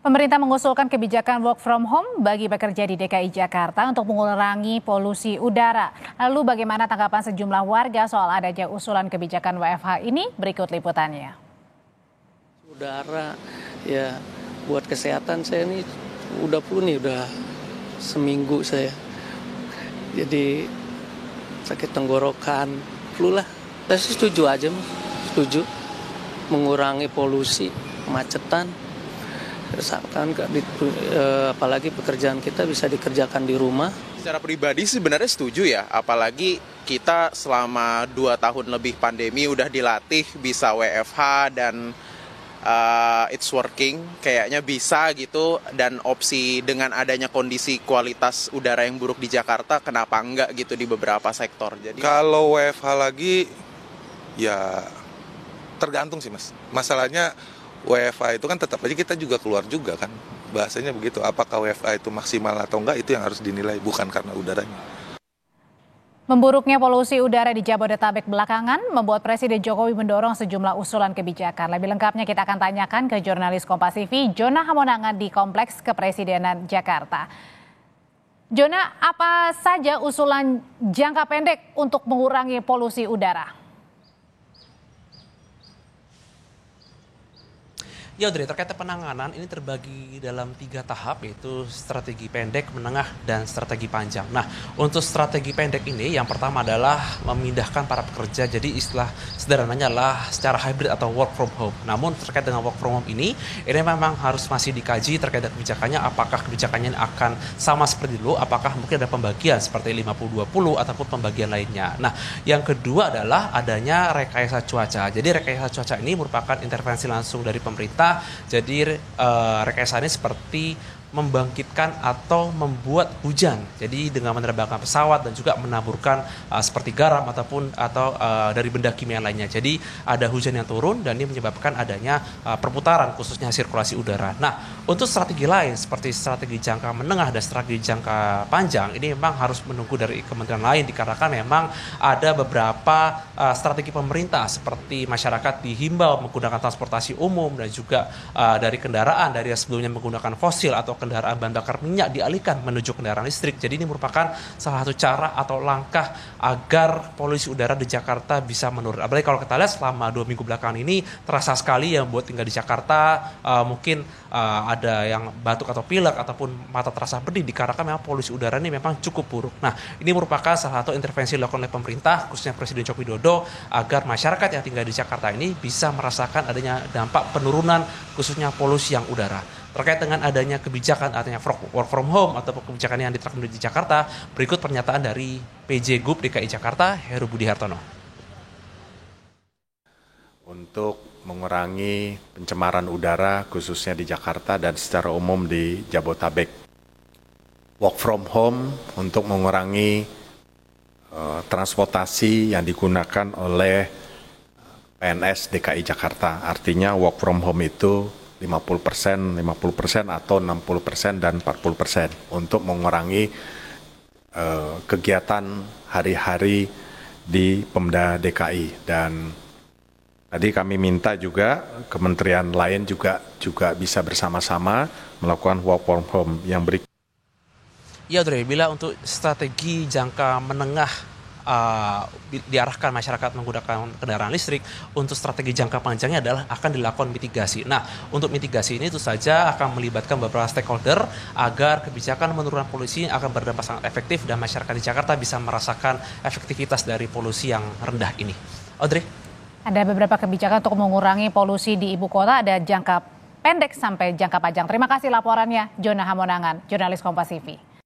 Pemerintah mengusulkan kebijakan work from home bagi pekerja di DKI Jakarta untuk mengurangi polusi udara. Lalu bagaimana tanggapan sejumlah warga soal adanya usulan kebijakan WFH ini? Berikut liputannya. Udara ya buat kesehatan saya nih udah flu nih, udah seminggu saya. Jadi sakit tenggorokan, flu lah. Saya setuju aja, setuju mengurangi polusi, kemacetan. Apalagi pekerjaan kita bisa dikerjakan di rumah. Secara pribadi sebenarnya setuju ya, apalagi kita selama 2 tahun lebih pandemi udah dilatih bisa WFH dan it's working, kayaknya bisa gitu. Dan opsi dengan adanya kondisi kualitas udara yang buruk di Jakarta, kenapa enggak gitu di beberapa sektor. Jadi kalau WFH lagi ya tergantung sih mas, masalahnya WFH itu kan tetap aja kita juga keluar juga kan, bahasanya begitu. Apakah WFH itu maksimal atau enggak, itu yang harus dinilai, bukan karena udaranya. Memburuknya polusi udara di Jabodetabek belakangan membuat Presiden Jokowi mendorong sejumlah usulan kebijakan. Lebih lengkapnya kita akan tanyakan ke jurnalis Kompas TV Jona Hamonangan di Kompleks Kepresidenan Jakarta. Jona, apa saja usulan jangka pendek untuk mengurangi polusi udara? Ya Audrey, terkait penanganan ini terbagi dalam 3 tahap, yaitu strategi pendek, menengah, dan strategi panjang. Nah, untuk strategi pendek ini yang pertama adalah memindahkan para pekerja, jadi istilah sederhananya adalah secara hybrid atau work from home. Namun terkait dengan work from home ini memang harus masih dikaji terkait dengan kebijakannya, apakah kebijakannya akan sama seperti dulu, apakah mungkin ada pembagian seperti 50-20 ataupun pembagian lainnya. Nah, yang kedua adalah adanya rekayasa cuaca. Jadi rekayasa cuaca ini merupakan intervensi langsung dari pemerintah. Jadi rekayasa ini seperti membangkitkan atau membuat hujan. Jadi dengan menerbangkan pesawat dan juga menaburkan seperti garam atau dari benda kimia lainnya. Jadi ada hujan yang turun dan ini menyebabkan adanya perputaran khususnya sirkulasi udara. Nah, untuk strategi lain seperti strategi jangka menengah dan strategi jangka panjang ini memang harus menunggu dari kementerian lain, dikarenakan memang ada beberapa strategi pemerintah seperti masyarakat dihimbau menggunakan transportasi umum dan juga dari kendaraan dari yang sebelumnya menggunakan fosil atau kendaraan bahan bakar minyak dialihkan menuju kendaraan listrik. Jadi ini merupakan salah satu cara atau langkah agar polusi udara di Jakarta bisa menurun. Apalagi kalau kita lihat selama 2 minggu belakangan ini terasa sekali yang buat tinggal di Jakarta mungkin ada yang batuk atau pilek ataupun mata terasa pedih dikarenakan memang polusi udara ini memang cukup buruk. Nah, ini merupakan salah satu intervensi dilakukan oleh pemerintah khususnya Presiden Joko Widodo agar masyarakat yang tinggal di Jakarta ini bisa merasakan adanya dampak penurunan khususnya polusi yang udara. Terkait dengan adanya kebijakan artinya work from home atau kebijakan yang diterapkan di Jakarta, berikut pernyataan dari PJ Gub DKI Jakarta, Heru Budi Hartono. Untuk mengurangi pencemaran udara khususnya di Jakarta dan secara umum di Jabodetabek. Work from home untuk mengurangi transportasi yang digunakan oleh PNS DKI Jakarta. Artinya work from home itu 50%, 50% atau 60% dan 40% untuk mengurangi kegiatan hari-hari di Pemda DKI. Dan tadi kami minta juga kementerian lain juga bisa bersama-sama melakukan work from home yang berikut. Ya Audrey, bila untuk strategi jangka menengah diarahkan masyarakat menggunakan kendaraan listrik, untuk strategi jangka panjangnya adalah akan dilakukan mitigasi. Nah, untuk mitigasi ini tentu saja akan melibatkan beberapa stakeholder agar kebijakan menurunkan polusi akan berdampak sangat efektif dan masyarakat di Jakarta bisa merasakan efektivitas dari polusi yang rendah ini. Audrey? Ada beberapa kebijakan untuk mengurangi polusi di ibu kota, ada jangka pendek sampai jangka panjang. Terima kasih laporannya Jona Hamonangan, jurnalis Kompas TV.